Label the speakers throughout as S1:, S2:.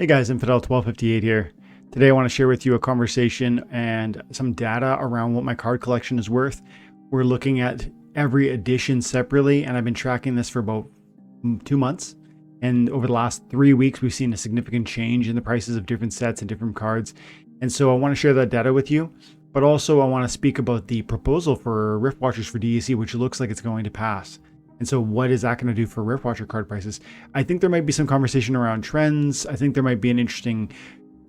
S1: Hey guys, Infidel1258 here. Today I want to share with you a conversation and some data around what my card collection is worth. We're looking at every edition separately, and I've been tracking this for about 2 months. And over the last 3 weeks, we've seen a significant change in the prices of different sets and different cards. And so I want to share that data with you, but also I want to speak about the proposal for Rift Watchers for DAC, which looks like it's going to pass. And so what is that going to do for Rift Watcher card prices? I think there might be some conversation around trends. I think there might be an interesting,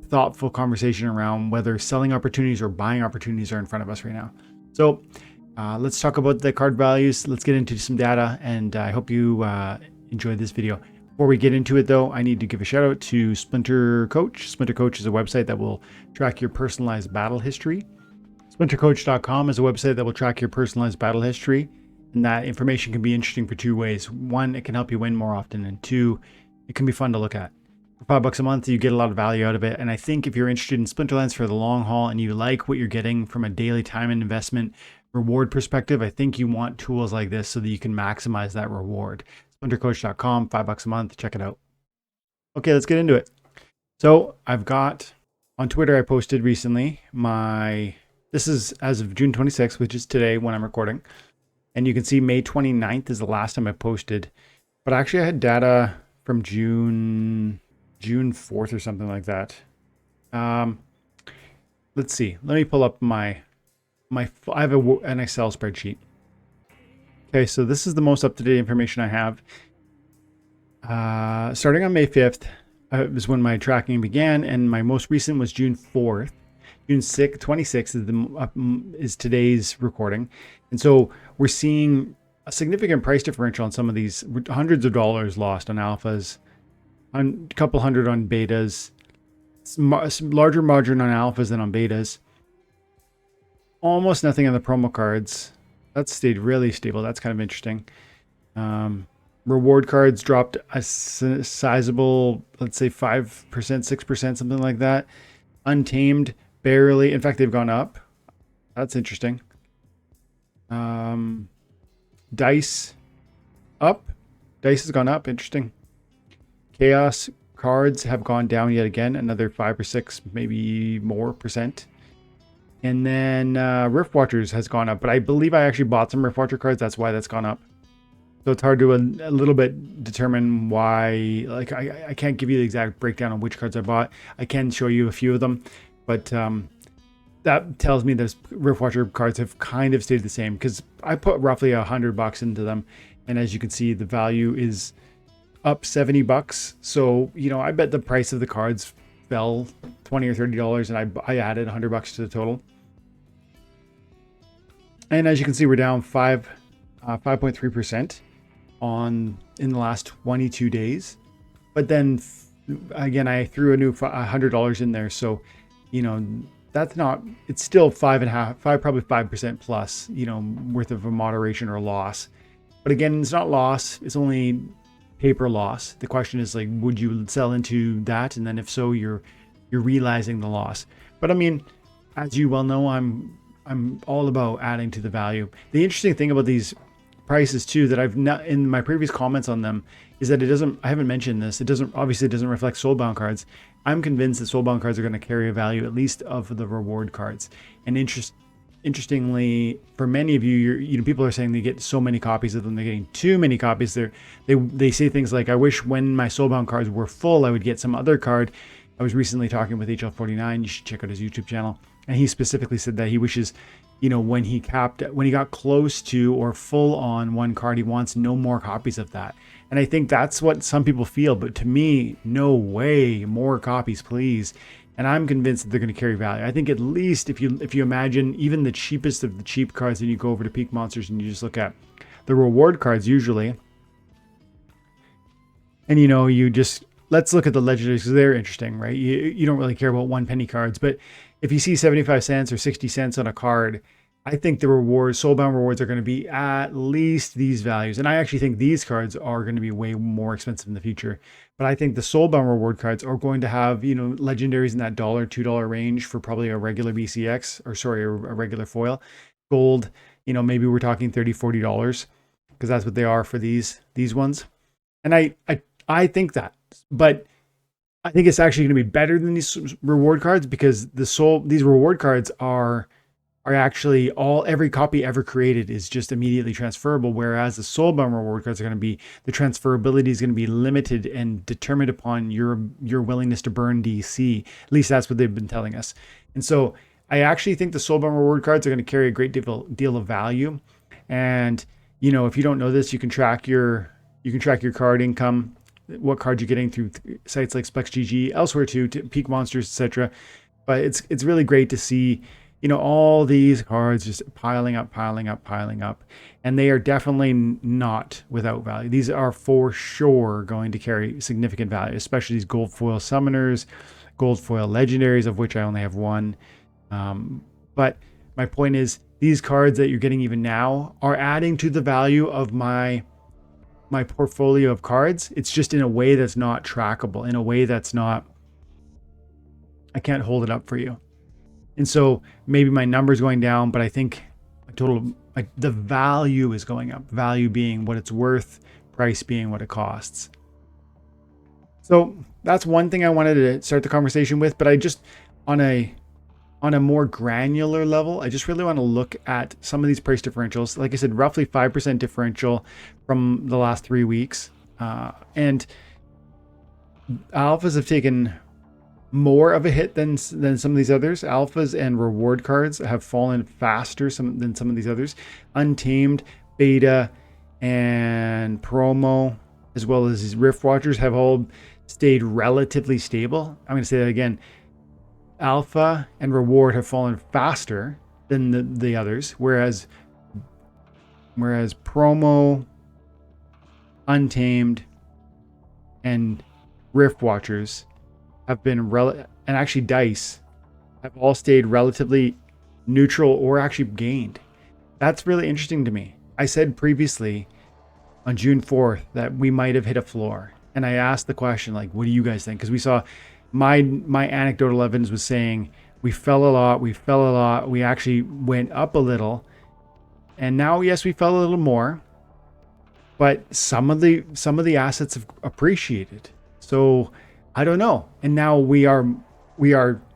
S1: thoughtful conversation around whether selling opportunities or buying opportunities are in front of us right now. So let's talk about the card values. Let's get into some data, and I hope you enjoyed this video. Before we get into it though, I need to give a shout out to SplinterCoach. SplinterCoach is a website that will track your personalized battle history. SplinterCoach.com is a website that will track your personalized battle history. And that information can be interesting for 2 ways. One, it can help you win more often. And two, it can be fun to look at. For $5 a month, you get a lot of value out of it. And I think if you're interested in Splinterlands for the long haul and you like what you're getting from a daily time and investment reward perspective, I think you want tools like this so that you can maximize that reward. SplinterCoach.com, $5 a month, check it out. Okay, let's get into it. So I've got, on Twitter, I posted recently this is as of June 26th, which is today when I'm recording. And you can see May 29th is the last time I posted. But actually I had data from June 4th or something like that. Let's see. Let me pull up I have an Excel spreadsheet. Okay, so this is the most up-to-date information I have. Starting on May 5th is when my tracking began, and my most recent was June 4th. June 26th is today's recording. And so we're seeing a significant price differential on some of these, hundreds of dollars lost on alphas, a couple hundred on betas, some larger margin on alphas than on betas. Almost nothing on the promo cards. That's stayed really stable. That's kind of interesting. Reward cards dropped a sizable, let's say 5%, 6%, something like that. Untamed, barely. In fact, they've gone up. That's interesting. Dice up. Dice has gone up. Interesting. Chaos cards have gone down yet again. Another 5 or 6, maybe more percent. And then Rift Watchers has gone up. But I believe I actually bought some Rift Watcher cards. That's why that's gone up. So it's hard to a little bit determine why. Like I can't give you the exact breakdown on which cards I bought. I can show you a few of them. But that tells me those Rift Watcher cards have kind of stayed the same, because I put roughly $100 into them. And as you can see, the value is up $70. So, I bet the price of the cards fell $20 or $30, and I added $100 to the total. And as you can see, we're down 5.3% in the last 22 days. But then again, I threw a new $100 in there. So, that's not, it's still 5.5, probably 5% plus, worth of a moderation or loss. But again, it's not loss. It's only paper loss. The question is, like, would you sell into that? And then if so, you're realizing the loss. But I mean, as you well know, I'm all about adding to the value. The interesting thing about these prices too, that I've not, in my previous comments on them, is that I haven't mentioned this. It doesn't reflect soulbound cards. I'm convinced that soulbound cards are going to carry a value, at least of the reward cards. And interestingly, for many of you, people are saying they get so many copies of them. They're getting too many copies. They say things like, I wish when my soulbound cards were full, I would get some other card. I was recently talking with HL49. You should check out his YouTube channel. And he specifically said that he wishes, when he got close to or full on one card, he wants no more copies of that. And I think that's what some people feel. But to me, no way, more copies, please. And I'm convinced that they're going to carry value. I think at least if you imagine even the cheapest of the cheap cards, and you go over to Peak Monsters and you just look at the reward cards usually. And let's look at the legendaries, because they're interesting, right? You don't really care about 1 penny cards, but if you see 75 cents or 60 cents on a card, I think the soulbound rewards are going to be at least these values. And I actually think these cards are going to be way more expensive in the future. But I think the soulbound reward cards are going to have, legendaries in that $1, $2 range for probably a regular BCX, a regular foil. Gold, maybe we're talking $30, $40, because that's what they are for these ones. And I think that, but I think it's actually going to be better than these reward cards, because these reward cards are actually every copy ever created is just immediately transferable, whereas the soulbound reward cards are going to be, the transferability is going to be limited and determined upon your willingness to burn DC. At least that's what they've been telling us. And so I actually think the soulbound reward cards are going to carry a great deal of value. And if you don't know this, you can track your card income, what cards you're getting through sites like SplexGG, elsewhere too, to Peak Monsters, etc. But it's really great to see all these cards just piling up, and they are definitely not without value. These are for sure going to carry significant value, especially these gold foil summoners, gold foil legendaries, of which I only have one. But my point is, these cards that you're getting even now are adding to the value of my portfolio of cards. It's just in a way that's not trackable, in a way that's not, I can't hold it up for you. And so maybe my number's going down, but I think the value is going up. Value being what it's worth, price being what it costs. So that's one thing I wanted to start the conversation with, but I just, on a more granular level, I just really want to look at some of these price differentials. Like I said, roughly 5% differential from the last 3 weeks. And alphas have taken more of a hit than some of these others. Alphas and reward cards have fallen faster than some of these others. Untamed, beta, and promo, as well as these Rift Watchers, have all stayed relatively stable. I'm going to say that again. Alpha and reward have fallen faster than the others, whereas promo, untamed, and Rift Watchers have been and actually dice have all stayed relatively neutral or actually gained. That's really interesting to me. I said previously on June 4th that we might have hit a floor, and I asked the question, like, what do you guys think? Because we saw my anecdotal evidence was saying we fell a lot, we actually went up a little, and now, yes, we fell a little more, but some of the assets have appreciated. So I don't know. And now we are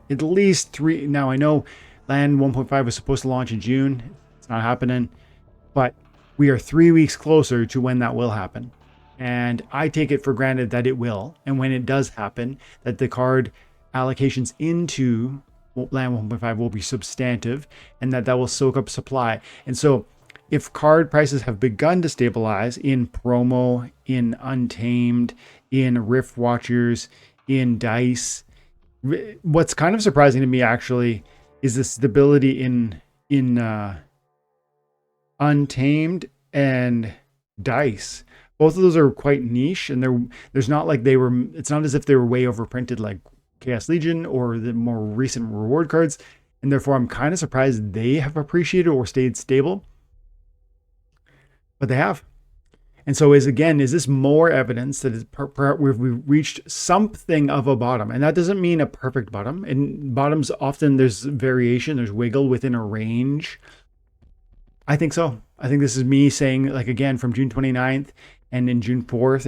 S1: at least 3. Now I know Land 1.5 was supposed to launch in June. It's not happening, but we are 3 weeks closer to when that will happen. And I take it for granted that it will. And when it does happen, that the card allocations into Land 1.5 will be substantive, and that will soak up supply. And so if card prices have begun to stabilize in promo, in Untamed, in Rift Watchers, in dice, what's kind of surprising to me actually is the stability in Untamed and dice. Both of those are quite niche, and there's not like it's not as if they were way overprinted like Chaos Legion or the more recent reward cards, and therefore I'm kind of surprised they have appreciated or stayed stable, but they have. And so is this more evidence that we've reached something of a bottom? And that doesn't mean a perfect bottom. And bottoms, often there's variation, there's wiggle within a range. I think so. I think this is me saying, like, again, from June 29th and in June 4th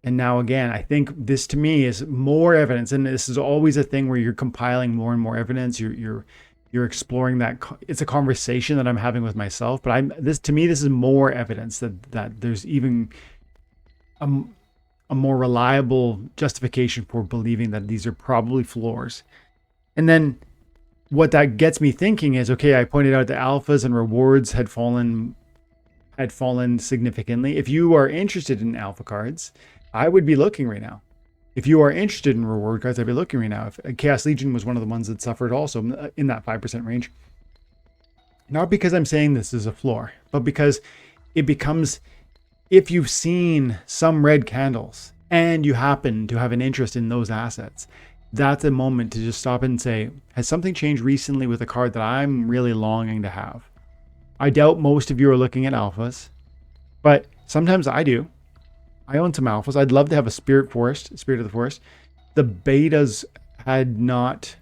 S1: and now again, I think this to me is more evidence. And this is always a thing where you're compiling more and more evidence. You're exploring that. It's a conversation that I'm having with myself, but this is more evidence that there's even a more reliable justification for believing that these are probably floors. And then what that gets me thinking is, okay, I pointed out the alphas and rewards had fallen significantly. If you are interested in alpha cards, I would be looking right now. If you are interested in reward cards, I'd be looking right now. If Chaos Legion was one of the ones that suffered also in that 5% range. Not because I'm saying this is a floor, but because it becomes, if you've seen some red candles and you happen to have an interest in those assets, that's a moment to just stop and say, has something changed recently with a card that I'm really longing to have? I doubt most of you are looking at alphas, but sometimes I do. I own some alphas. I'd love to have a Spirit of the Forest. The betas had not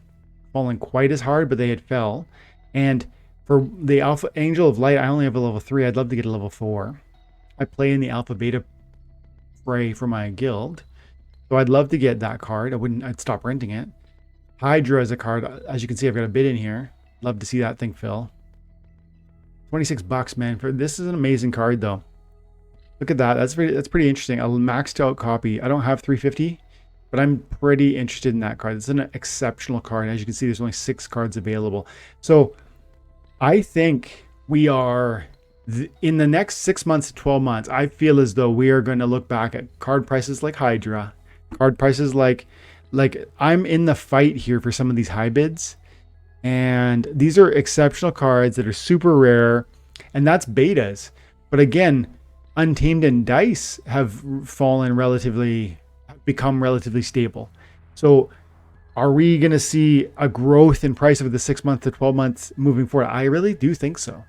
S1: fallen quite as hard, but they had fell. And for the Alpha Angel of Light, I only have a level 3. I'd love to get a level 4. I play in the alpha beta fray for my guild. So I'd love to get that card. I'd stop renting it. Hydra is a card. As you can see, I've got a bid in here. Love to see that thing fill. 26 bucks, man. This is an amazing card though. Look at that. That's pretty interesting. A maxed out copy. I don't have 350, but I'm pretty interested in that card. It's an exceptional card. As you can see, there's only 6 cards available. So I think we are in the next 6 months to 12 months. I feel as though we are going to look back at card prices like Hydra, card prices like I'm in the fight here for some of these high bids. And these are exceptional cards that are super rare, and that's betas. But again, Untamed and Dice have become relatively stable. So are we going to see a growth in price over the 6 months to 12 months moving forward? I really do think so.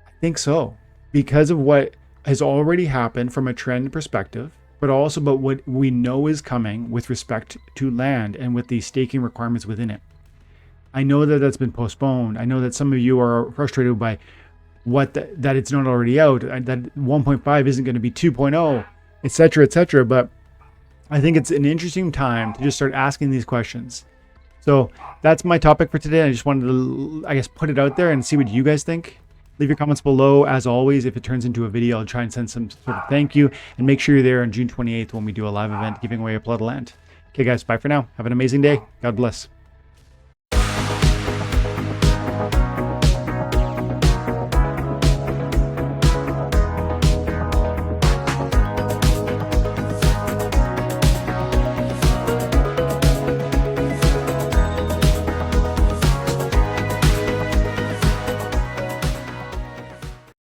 S1: I think so, because of what has already happened from a trend perspective, but also about what we know is coming with respect to land and with the staking requirements within it. I know that that's been postponed. I know that some of you are frustrated by that it's not already out, that 1.5 isn't going to be 2.0, etc., etc. But I think it's an interesting time to just start asking these questions. So that's my topic for today. I just wanted to, I guess, put it out there and see what you guys think. Leave your comments below. As always, if it turns into a video, I'll try and send some sort of thank you, and make sure you're there on June 28th when we do a live event giving away a plot of land. Okay guys, bye for now. Have an amazing day. God bless.